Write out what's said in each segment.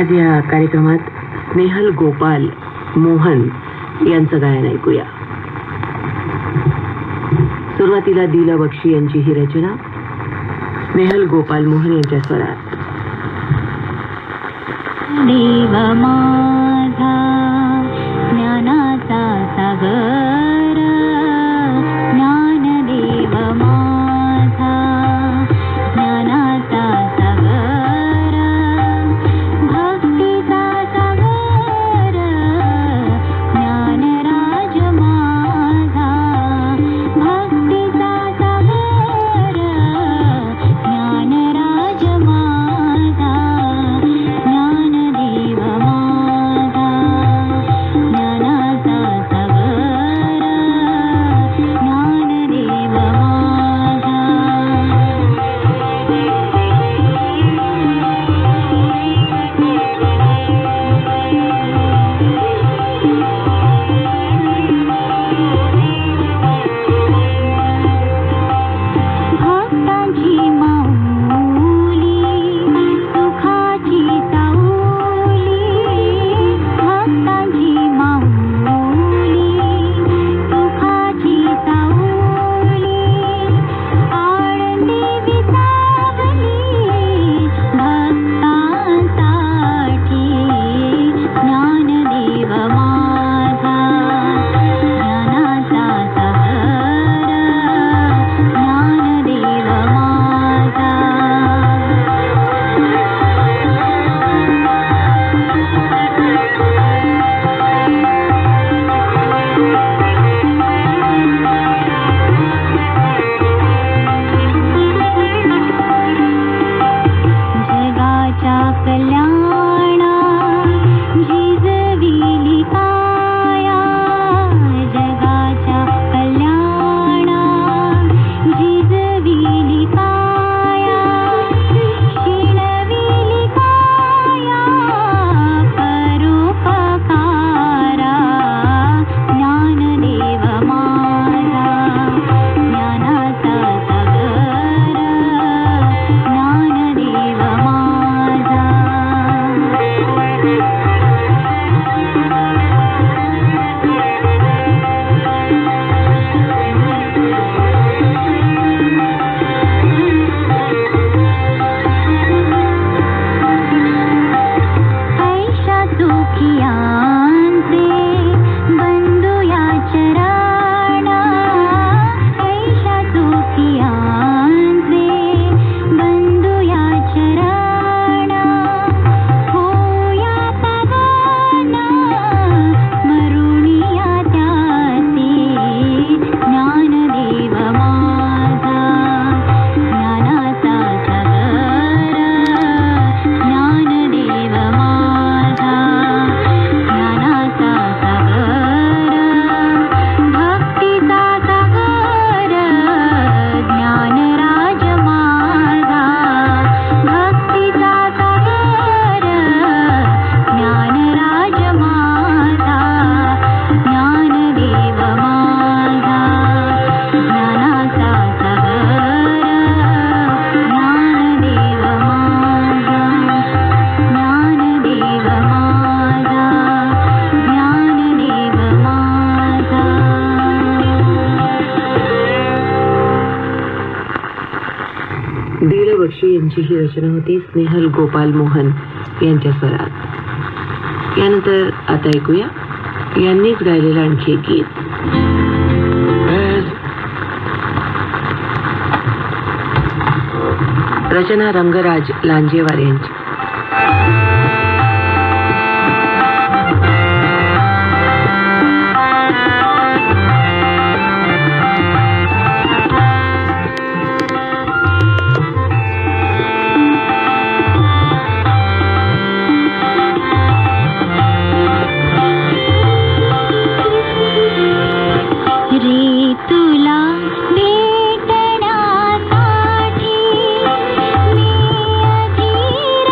आज या कार्यक्रमात स्नेहल गोपाल मोहन यांचं गायन ऐकूया. सुरुवातीला दिला बक्षी यांची ही रचना स्नेहल गोपाल मोहन यांच्या स्वरात. देव माझा ज्ञानाचा सागर, ज्ञानदेव माझा ज्ञानाचा सागर, भक्तीचा सागर, ज्ञानराज माझा, भक्तीचा सागर, ज्ञानराज माझा, ज्ञानदेव माझा ज्ञानाचा सागर, ज्ञानदेव माझा. भक्तांची माऊली, सुखाची साऊली, भक्तांची माऊली, सुखाची साऊली, आनंदी विसावली भक्तांसाठी, ज्ञानदेव माझा ज्ञानाचा सागर, ज्ञानदेव माझा. जगाच्या कल्याणा जिजविली काया, जगाच्या कल्याणा जिजविली काया, शिणविली काया परोपकारा, ज्ञानदेव माझा ज्ञानाचा सागर, ज्ञानदेव माझा. ऐशा सुखियांचे बंधू या चरणा, ऐशा सुखियांचे बंधू या चरणा, होया पवना मरुणिया त्यासी, ज्ञानदेव माझा ज्ञानाचा सागर, ज्ञानदेव माझा ज्ञानाचा सागर, भक्तीचा सागर, ज्ञानराज माझा, भक्तीचा सागर, ज्ञानराज माझा, ज्ञानदेव माझा ज्ञानाचा सागर, ज्ञानदेव माझा, ज्ञानदेव माझा, ज्ञानदेव माझा. दिला बक्षी यांची ही रचना होती स्नेहल गोपाल मोहन यांच्या स्वरात. यानंतर आता ऐकूया यांनीच गायलेलं आणखी एक गीत. रचना रंगराज लांजेवार यांची. रे तुला भेटण्यासाठी मी अधीर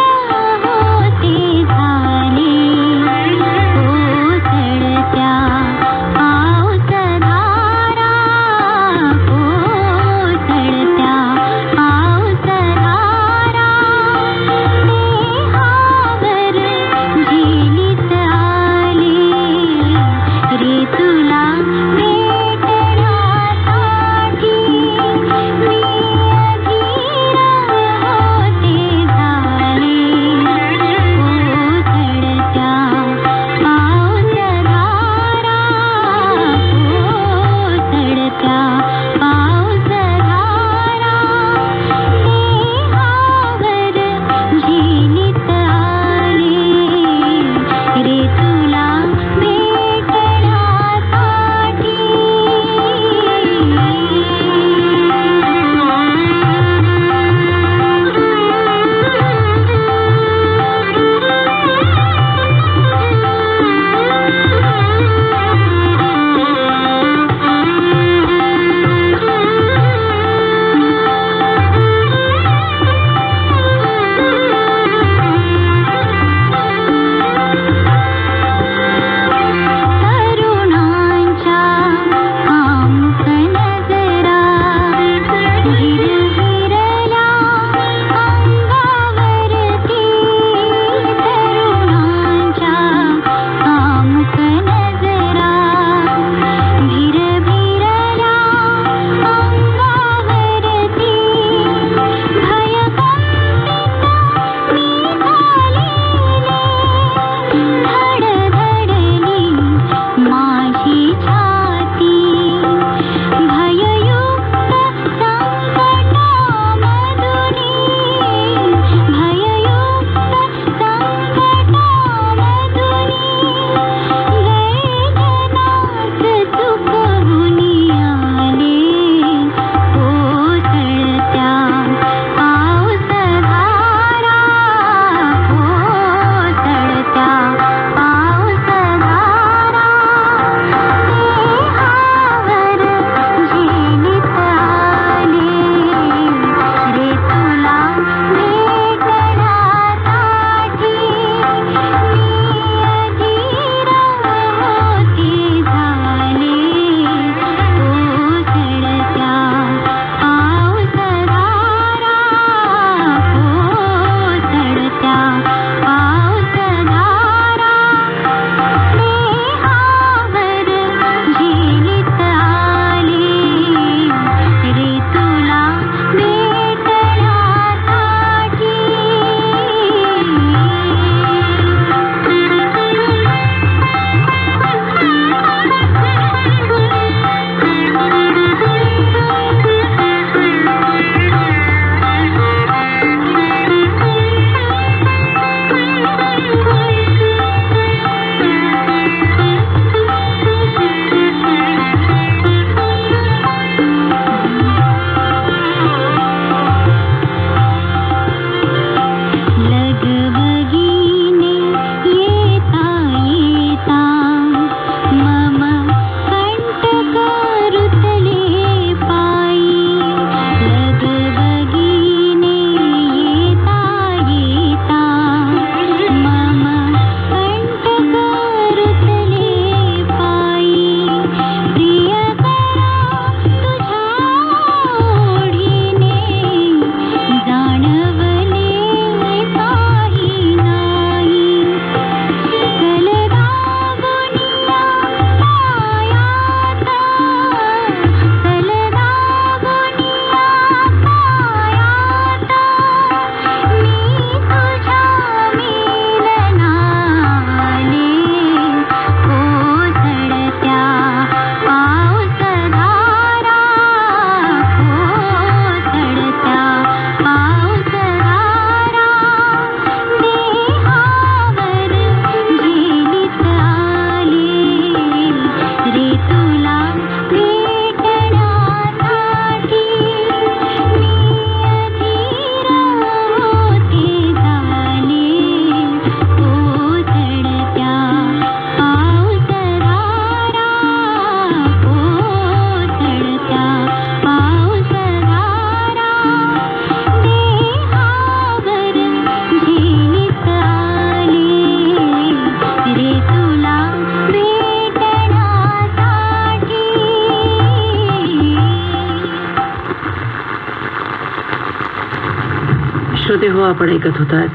श्रोते हो, आपण ऐकत होतात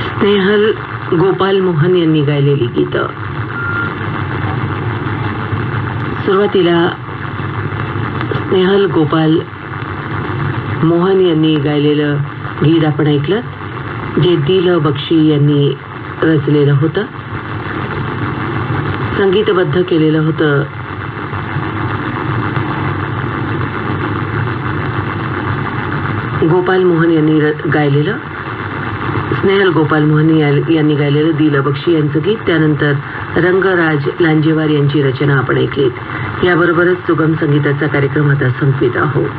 स्नेहल गोपाल मोहन यांनी गायलेली गीतं. सुरुवातीला स्नेहल गोपाल मोहन यांनी गायलेलं गीत आपण ऐकलं, जे दिल बक्षी यांनी रचलेलं होतं, संगीतबद्ध केलेलं होतं गोपाल मोहन यांनी गायलेलं, स्नेहल गोपाल मोहन यांनी गायलेलं दिल बक्षी यांचं गीत. त्यानंतर रंगराज लांजेवार यांची रचना आपण ऐकलीत. याबरोबरच सुगम संगीताचा कार्यक्रम आता संपवित आहोत.